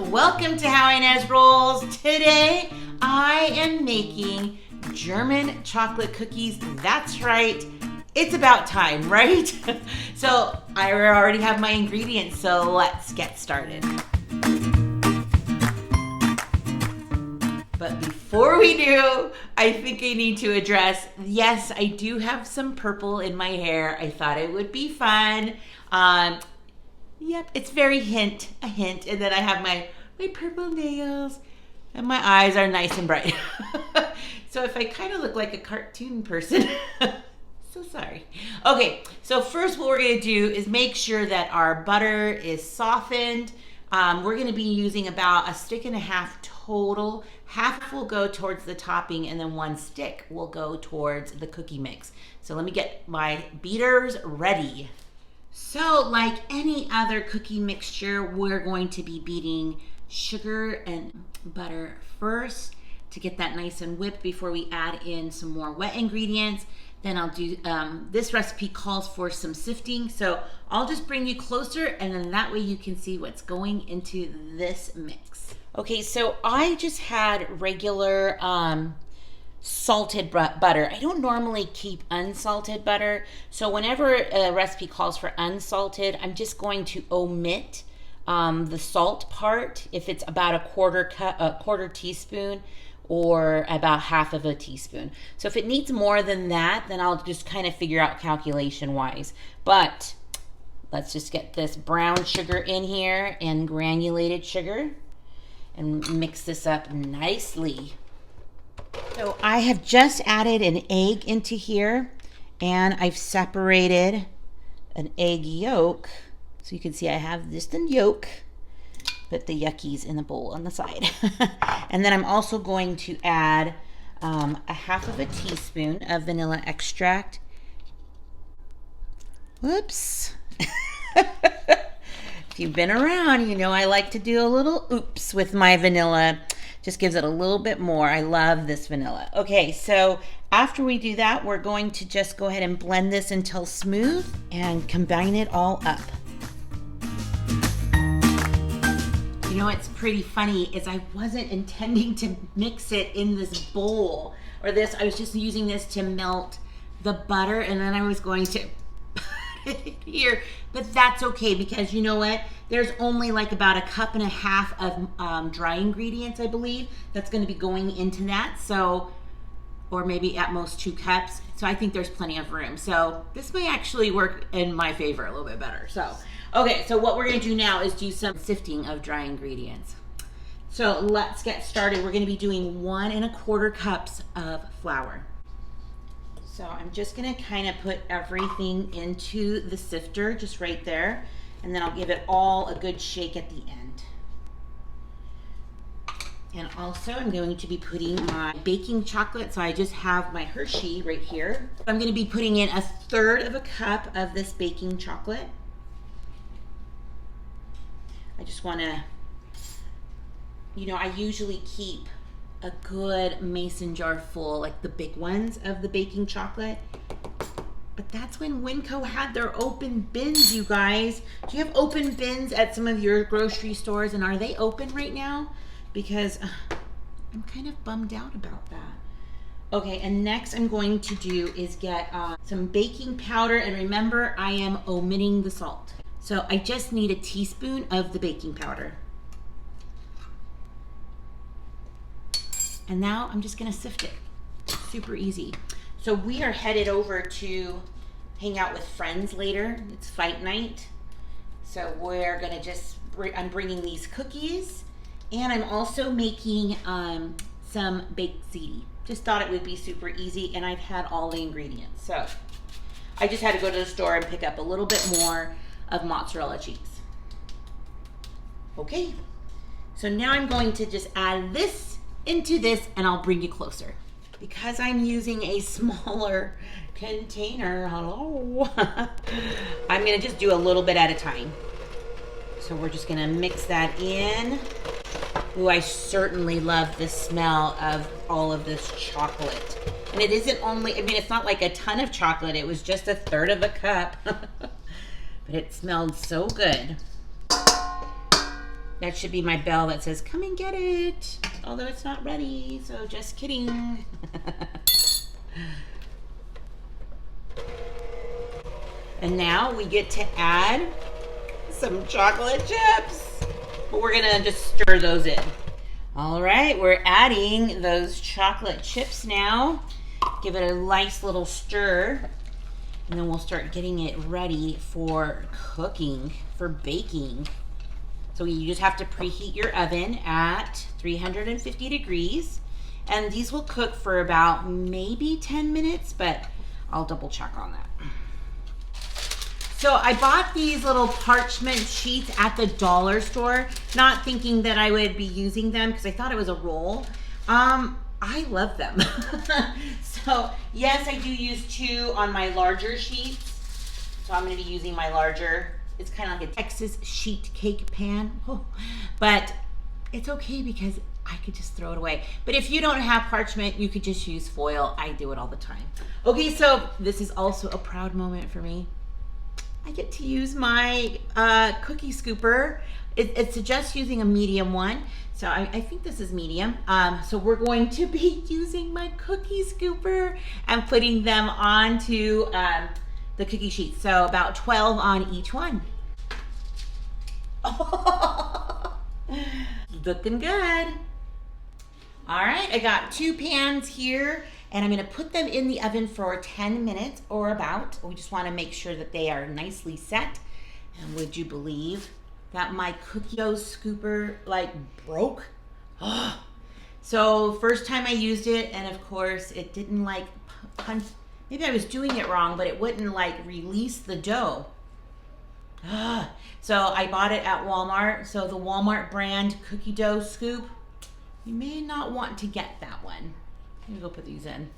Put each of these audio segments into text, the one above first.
Welcome to How Ines Rolls. Today I am making German chocolate cookies. That's right. It's about time, right? So I already have my ingredients, so let's get started. But before we do, I think I need to address, yes, I do have some purple in my hair. I thought it would be fun. Yep, it's very a hint. And then I have my purple nails and my eyes are nice and bright. So if I kind of look like a cartoon person, so sorry. Okay, so first what we're gonna do is make sure that our butter is softened. We're gonna be using about 1.5 sticks total. Half will go towards the topping and then 1 stick will go towards the cookie mix. So let me get my beaters ready. So like any other cookie mixture, we're going to be beating sugar and butter first to get that nice and whipped before we add in some more wet ingredients. Then I'll do, this recipe calls for some sifting. So I'll just bring you closer and then that way you can see what's going into this mix. Okay, so I just had regular salted butter. I don't normally keep unsalted butter. So whenever a recipe calls for unsalted, I'm just going to omit the salt part if it's about a quarter teaspoon or about 1/2 teaspoon. So if it needs more than that, then I'll just kind of figure out calculation wise. But let's just get this brown sugar in here and granulated sugar and mix this up nicely. So I have just added an egg into here and I've separated an egg yolk. So you can see I have just the yolk, but the yuckies in the bowl on the side. And then I'm also going to add 1/2 teaspoon of vanilla extract. Whoops. If you've been around, you know I like to do a little oops with my vanilla. Just gives it a little bit more. I love this vanilla. Okay, so after we do that, we're going to just go ahead and blend this until smooth and combine it all up. You know what's pretty funny is I wasn't intending to mix it in this bowl or this. I was just using this to melt the butter and then I was going to put it here. But that's okay because you know what? There's only like about 1.5 cups of dry ingredients, I believe, that's going to be going into that. So, or maybe at most 2 cups. So I think there's plenty of room. So this may actually work in my favor a little bit better. So, okay, so what we're going to do now is do some sifting of dry ingredients. So let's get started. We're going to be doing 1.25 cups of flour. So I'm just gonna kind of put everything into the sifter, just right there, and then I'll give it all a good shake at the end. And also I'm going to be putting my baking chocolate, so I just have my Hershey right here. I'm gonna be putting in 1/3 cup of this baking chocolate. I just wanna, you know, I usually keep a good mason jar full, like the big ones of the baking chocolate. But that's when Winco had their open bins, you guys. Do you have open bins at some of your grocery stores and are they open right now? Because I'm kind of bummed out about that. Okay, and next I'm going to do is get some baking powder, and remember I am omitting the salt. So I just need 1 teaspoon of the baking powder. And now I'm just gonna sift it. Super easy. So we are headed over to hang out with friends later. It's fight night. So we're gonna I'm bringing these cookies and I'm also making some baked ziti. Just thought it would be super easy and I've had all the ingredients. So I just had to go to the store and pick up a little bit more of mozzarella cheese. Okay, so now I'm going to just add this into this and I'll bring you closer. Because I'm using a smaller container, hello, I'm gonna just do a little bit at a time. So we're just gonna mix that in. Ooh, I certainly love the smell of all of this chocolate. And it isn't only, I mean, it's not like a ton of chocolate, it was just 1/3 cup. But it smelled so good. That should be my bell that says, come and get it. Although it's not ready, so just kidding. And now we get to add some chocolate chips. But we're gonna just stir those in. All right, we're adding those chocolate chips now. Give it a nice little stir. And then we'll start getting it ready for cooking, for baking. So you just have to preheat your oven at 350 degrees. And these will cook for about maybe 10 minutes, but I'll double check on that. So I bought these little parchment sheets at the dollar store, not thinking that I would be using them because I thought it was a roll. I love them. So yes, I do use 2 on my larger sheets. So I'm gonna be using my larger. It's kind of like a Texas sheet cake pan, but it's okay because I could just throw it away. But if you don't have parchment, you could just use foil. I do it all the time. Okay, so this is also a proud moment for me. I get to use my cookie scooper. It suggests using a medium one. So I think this is medium. So we're going to be using my cookie scooper and putting them onto the cookie sheets. So about 12 on each one. Looking good. All right, I got 2 pans here and I'm gonna put them in the oven for 10 minutes or about. We just wanna make sure that they are nicely set. And would you believe that my cookie dough scooper like broke? So first time I used it, and of course it didn't like punch. Maybe I was doing it wrong, but it wouldn't like release the dough. So I bought it at Walmart. So the Walmart brand cookie dough scoop, you may not want to get that one. Let me go put these in.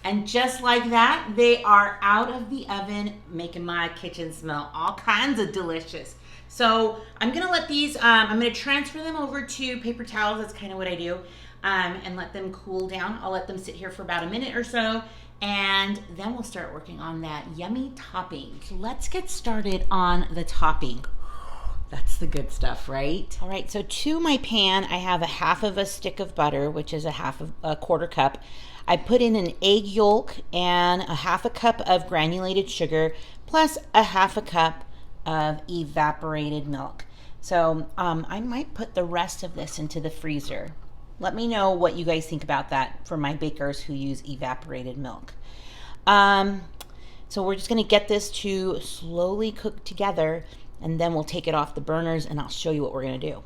And just like that, they are out of the oven, making my kitchen smell all kinds of delicious. So I'm gonna let these, I'm gonna transfer them over to paper towels. That's kind of what I do. And let them cool down. I'll let them sit here for about a minute or so. And then we'll start working on that yummy topping. So let's get started on the topping. That's the good stuff, right? All right, so to my pan, I have a half of a stick of butter, which is a quarter cup. I put in an egg yolk and a half a cup of granulated sugar, plus a half a cup of evaporated milk. So I might put the rest of this into the freezer. Let me know what you guys think about that for my bakers who use evaporated milk. So we're just gonna get this to slowly cook together, and then we'll take it off the burners and I'll show you what we're gonna do.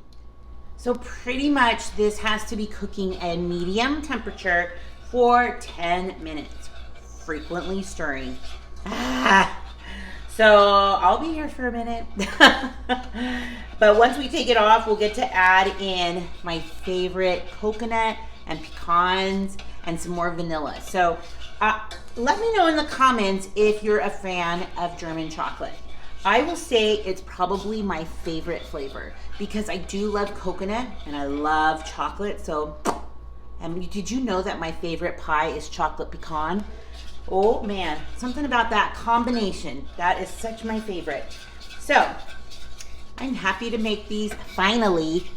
So pretty much this has to be cooking at medium temperature for 10 minutes, frequently stirring. So I'll be here for a minute. But once we take it off, we'll get to add in my favorite coconut and pecans and some more vanilla. So let me know in the comments if you're a fan of German chocolate. I will say it's probably my favorite flavor because I do love coconut and I love chocolate. So, and did you know that my favorite pie is chocolate pecan? Oh man, something about that combination. That is such my favorite. So, I'm happy to make these finally.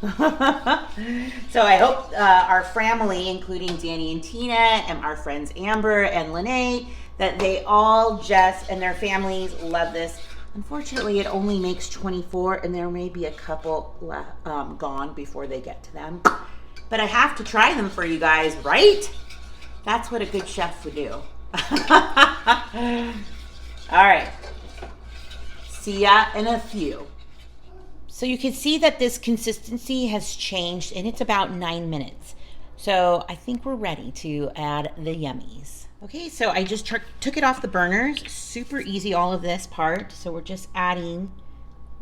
So I hope our family, including Danny and Tina and our friends Amber and Lene, that they all just, and their families love this. Unfortunately, it only makes 24 and there may be a couple gone before they get to them. But I have to try them for you guys, right? That's what a good chef would do. All right. See ya in a few. So you can see that this consistency has changed and it's about 9 minutes. So I think we're ready to add the yummies. Okay, so I just took it off the burners. Super easy, all of this part. So we're just adding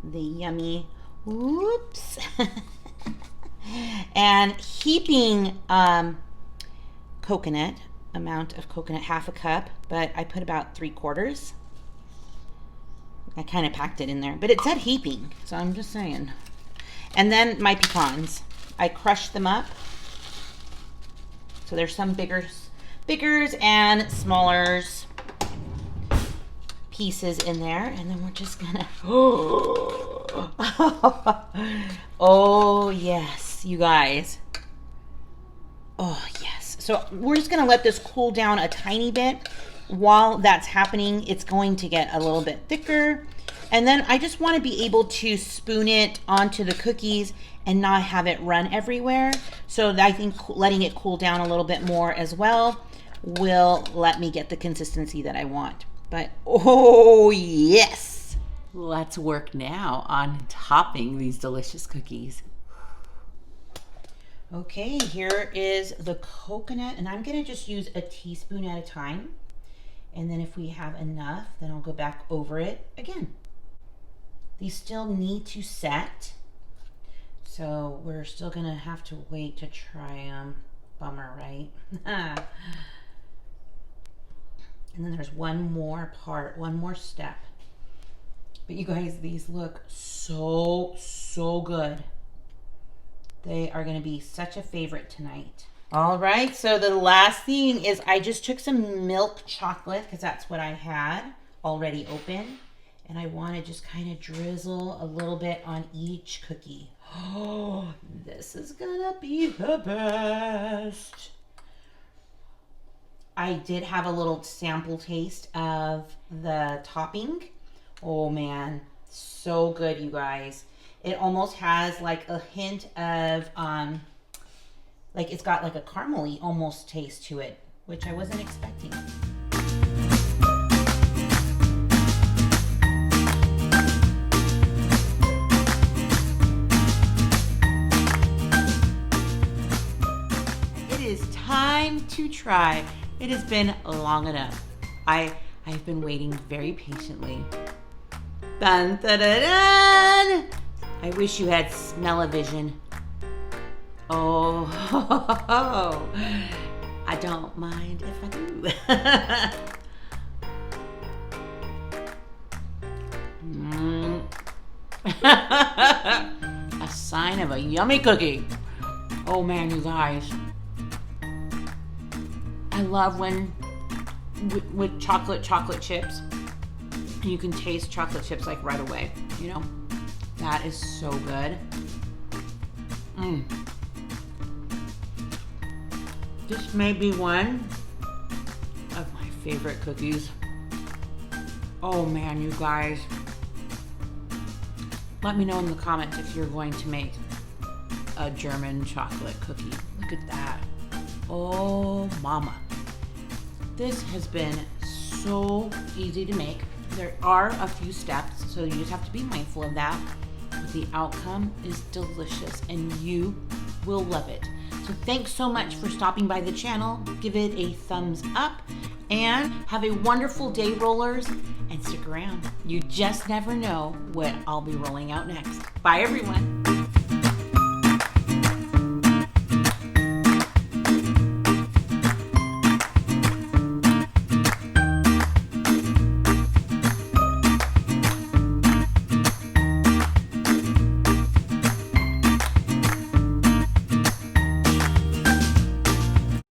the yummy, whoops, and heaping coconut, amount of coconut, half a cup, but I put about 3/4. I kind of packed it in there, but it said heaping, so I'm just saying. And then my pecans, I crushed them up. So there's some biggers and smallers pieces in there, and then we're just gonna Oh, yes, you guys. Oh, yes. So we're just going to let this cool down a tiny bit. While that's happening, it's going to get a little bit thicker. And then I just want to be able to spoon it onto the cookies and not have it run everywhere. So I think letting it cool down a little bit more as well will let me get the consistency that I want. But oh, yes. Let's work now on topping these delicious cookies. Okay, here is the coconut, and I'm gonna just use a teaspoon at a time. And then if we have enough, then I'll go back over it again. These still need to set, so we're still gonna have to wait to try them. Bummer, right? And then there's one more part, one more step. But you guys, these look so good. They are gonna be such a favorite tonight. All right, so the last thing is I just took some milk chocolate, because that's what I had already open. And I want to just kind of drizzle a little bit on each cookie. Oh, this is gonna be the best. I did have a little sample taste of the topping. Oh man, so good, you guys. It almost has like a hint of, like it's got like a caramely almost taste to it, which I wasn't expecting. It is time to try. It has been long enough. I've been waiting very patiently. Dun, dun, dun, dun. I wish you had smell-o-vision. Oh, I don't mind if I do. A sign of a yummy cookie. Oh man, you guys. I love when with chocolate chips, you can taste chocolate chips like right away, you know? That is so good. This may be one of my favorite cookies. Oh man, you guys. Let me know in the comments if you're going to make a German chocolate cookie. Look at that. Oh mama. This has been so easy to make. There are a few steps, so you just have to be mindful of that. But the outcome is delicious and you will love it. So thanks so much for stopping by the channel. Give it a thumbs up and have a wonderful day, rollers, and stick around. You just never know what I'll be rolling out next. Bye everyone.